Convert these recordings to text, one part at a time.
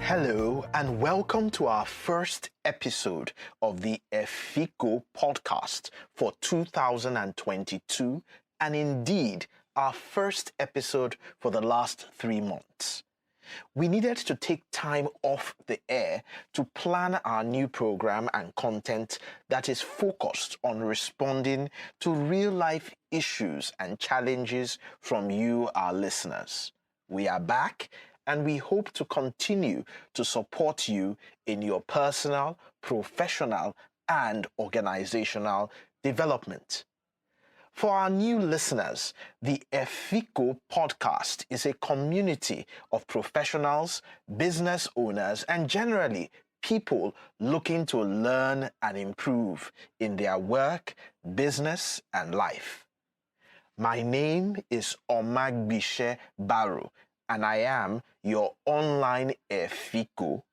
Hello and welcome to our first episode of the Efiko podcast for 2022 and indeed our first episode for the last 3 months. We needed to take time off the air to plan our new program and content that is focused on responding to real-life issues and challenges from you, our listeners. We are back and we hope to continue to support you in your personal, professional, and organizational development. For our new listeners, the Efiko podcast is a community of professionals, business owners, and generally people looking to learn and improve in their work, business, and life. My name is Omagbitse Barrow, and I am your online Efiko.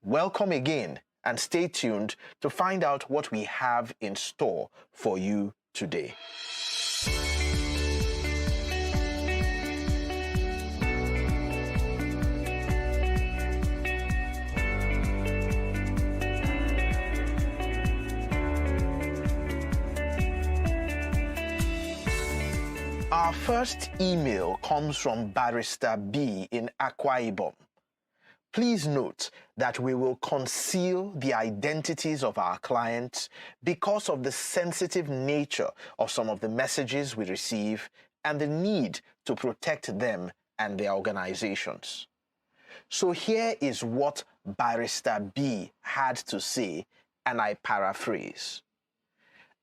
Welcome again, and stay tuned to find out what we have in store for you today. Our first email comes from Barrister B in Akwa Ibom. Please note that we will conceal the identities of our clients because of the sensitive nature of some of the messages we receive and the need to protect them and their organizations. So here is what Barrister B had to say, and I paraphrase.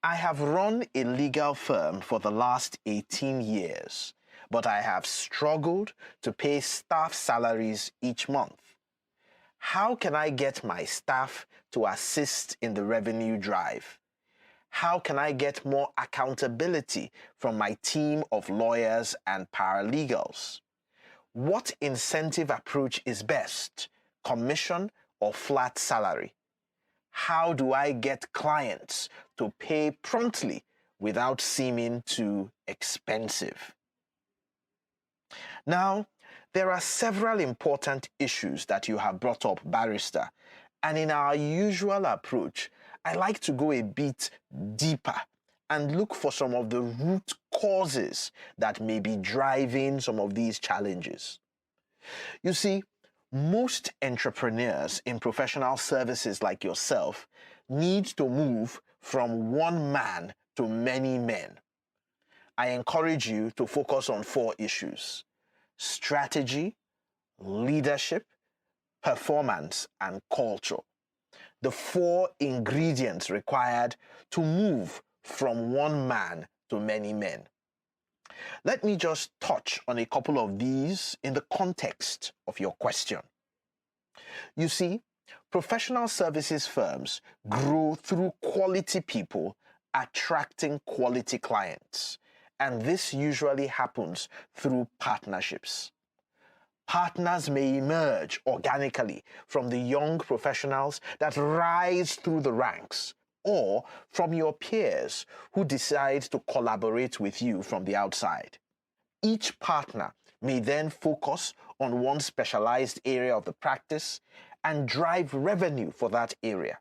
I have run a legal firm for the last 18 years, but I have struggled to pay staff salaries each month. How can I get my staff to assist in the revenue drive? How can I get more accountability from my team of lawyers and paralegals? What incentive approach is best, commission or flat salary? How do I get clients to pay promptly without seeming too expensive? Now, there are several important issues that you have brought up, Barrister, and in our usual approach, I like to go a bit deeper and look for some of the root causes that may be driving some of these challenges. You see, most entrepreneurs in professional services like yourself need to move from one man to many men. I encourage you to focus on 4 issues: strategy, leadership, performance, and culture. The 4 ingredients required to move from one man to many men. Let me just touch on a couple of these in the context of your question. You see, professional services firms grow through quality people attracting quality clients, and this usually happens through partnerships. Partners may emerge organically from the young professionals that rise through the ranks, or from your peers who decide to collaborate with you from the outside. Each partner may then focus on one specialized area of the practice and drive revenue for that area.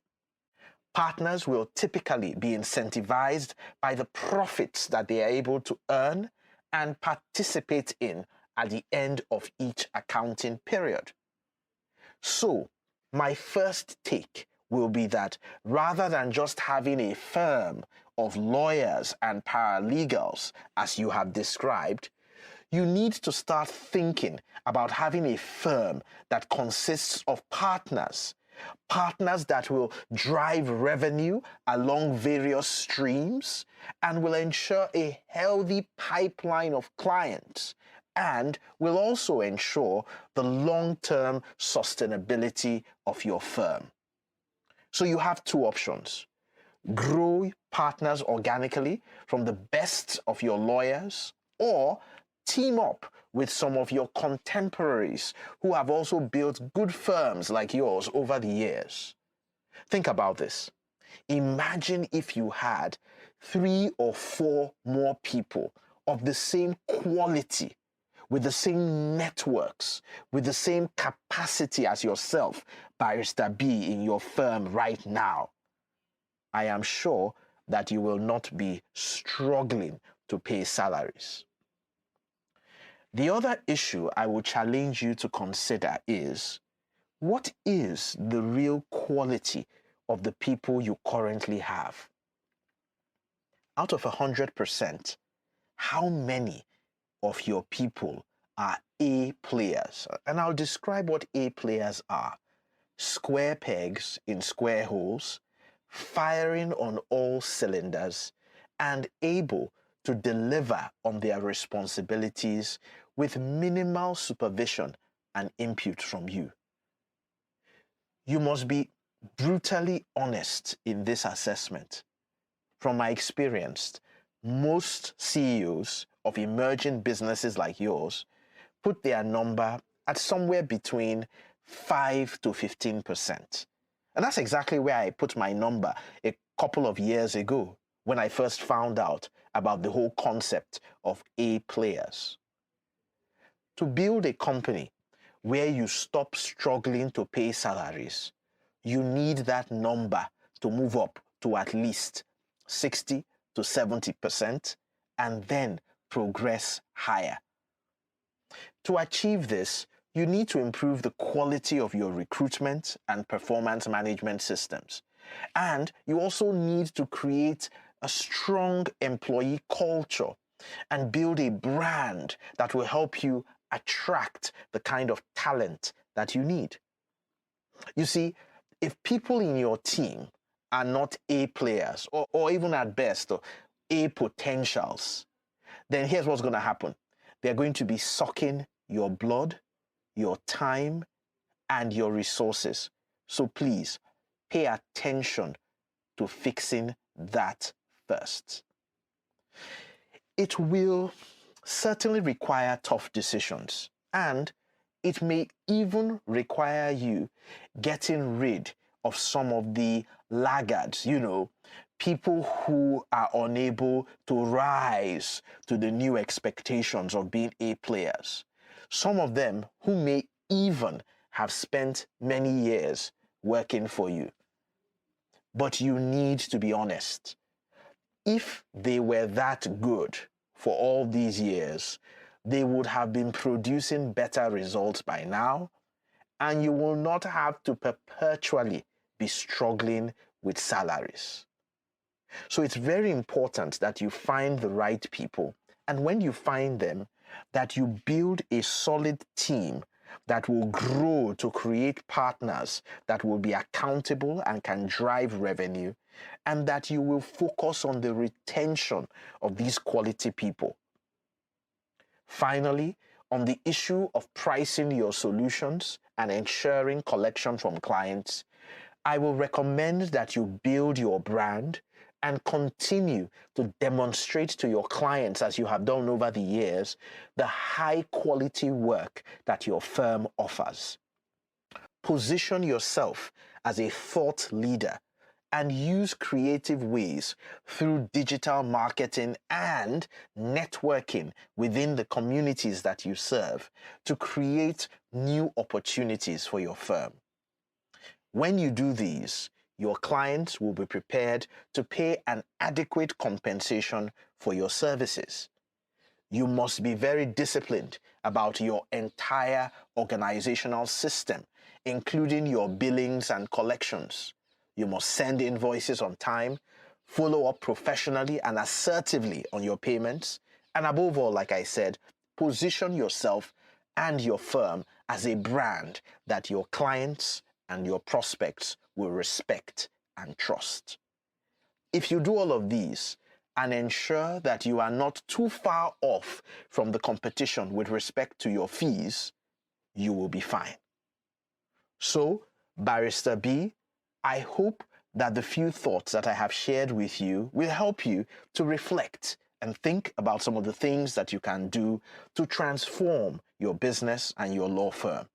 Partners will typically be incentivized by the profits that they are able to earn and participate in at the end of each accounting period. So, my first take will be that rather than just having a firm of lawyers and paralegals, as you have described, you need to start thinking about having a firm that consists of partners that will drive revenue along various streams and will ensure a healthy pipeline of clients and will also ensure the long-term sustainability of your firm. So you have 2 options. Grow partners organically from the best of your lawyers, or team up with some of your contemporaries who have also built good firms like yours over the years. Think about this. Imagine if you had 3 or 4 more people of the same quality with the same networks, with the same capacity as yourself, Barrister B, in your firm right now, I am sure that you will not be struggling to pay salaries. The other issue I will challenge you to consider is, what is the real quality of the people you currently have? Out of 100%, how many of your people are A players? And I'll describe what A players are. Square pegs in square holes, firing on all cylinders, and able to deliver on their responsibilities with minimal supervision and input from you. You must be brutally honest in this assessment. From my experience, most CEOs of emerging businesses like yours put their number at somewhere between 5 to 15%. And that's exactly where I put my number a couple of years ago when I first found out about the whole concept of A players. To build a company where you stop struggling to pay salaries, you need that number to move up to at least 60 to 70% and then progress higher. To achieve this, you need to improve the quality of your recruitment and performance management systems. And you also need to create a strong employee culture and build a brand that will help you attract the kind of talent that you need. You see, if people in your team are not A players or even at best A potentials, then here's what's going to happen. They're going to be sucking your blood, your time, and your resources. So please pay attention to fixing that first. It will certainly require tough decisions, and it may even require you getting rid of some of the laggards, people who are unable to rise to the new expectations of being A players. Some of them who may even have spent many years working for you. But you need to be honest. If they were that good for all these years, they would have been producing better results by now, and you will not have to perpetually be struggling with salaries. So it's very important that you find the right people, and when you find them, that you build a solid team that will grow to create partners that will be accountable and can drive revenue, and that you will focus on the retention of these quality people. Finally, on the issue of pricing your solutions and ensuring collection from clients, I will recommend that you build your brand and continue to demonstrate to your clients, as you have done over the years, the high quality work that your firm offers. Position yourself as a thought leader and use creative ways through digital marketing and networking within the communities that you serve to create new opportunities for your firm. When you do these, your clients will be prepared to pay an adequate compensation for your services. You must be very disciplined about your entire organizational system, including your billings and collections. You must send invoices on time, follow up professionally and assertively on your payments, and above all, like I said, position yourself and your firm as a brand that your clients and your prospects will respect and trust. If you do all of these and ensure that you are not too far off from the competition with respect to your fees, you will be fine. So, Barrister B, I hope that the few thoughts that I have shared with you will help you to reflect and think about some of the things that you can do to transform your business and your law firm.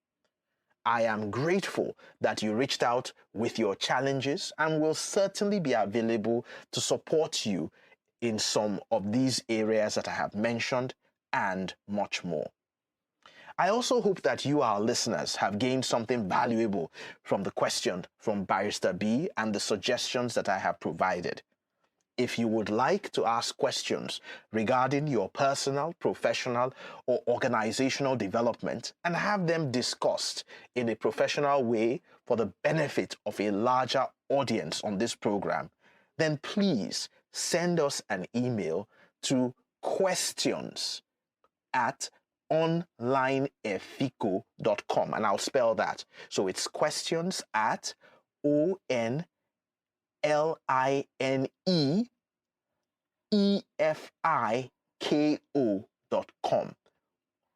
I am grateful that you reached out with your challenges and will certainly be available to support you in some of these areas that I have mentioned and much more. I also hope that you, our listeners, have gained something valuable from the question from Barrister B and the suggestions that I have provided. If you would like to ask questions regarding your personal, professional, or organizational development and have them discussed in a professional way for the benefit of a larger audience on this program, then please send us an email to questions@onlineefiko.com, and I'll spell that. So it's questions@onlineefiko.com.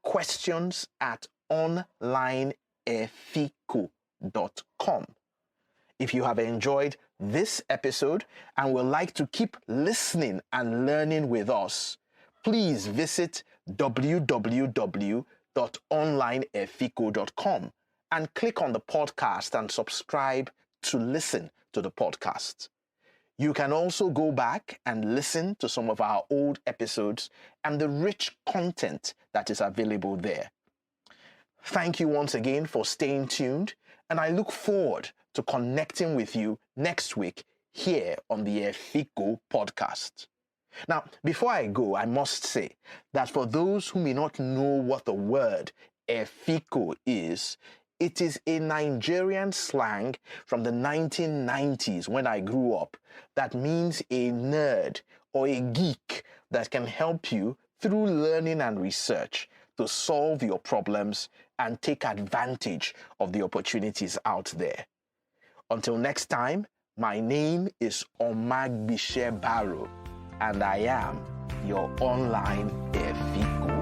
questions@onlineefiko.com. If you have enjoyed this episode and would like to keep listening and learning with us, please visit www.onlineefiko.com and click on the podcast and subscribe to listen to the podcast. You can also go back and listen to some of our old episodes and the rich content that is available there. Thank you once again for staying tuned, and I look forward to connecting with you next week here on the Efiko podcast. Now, before I go, I must say that for those who may not know what the word Efiko is, it is a Nigerian slang from the 1990s when I grew up that means a nerd or a geek that can help you through learning and research to solve your problems and take advantage of the opportunities out there. Until next time, my name is Omagbitse Barrow, and I am your online Efiko.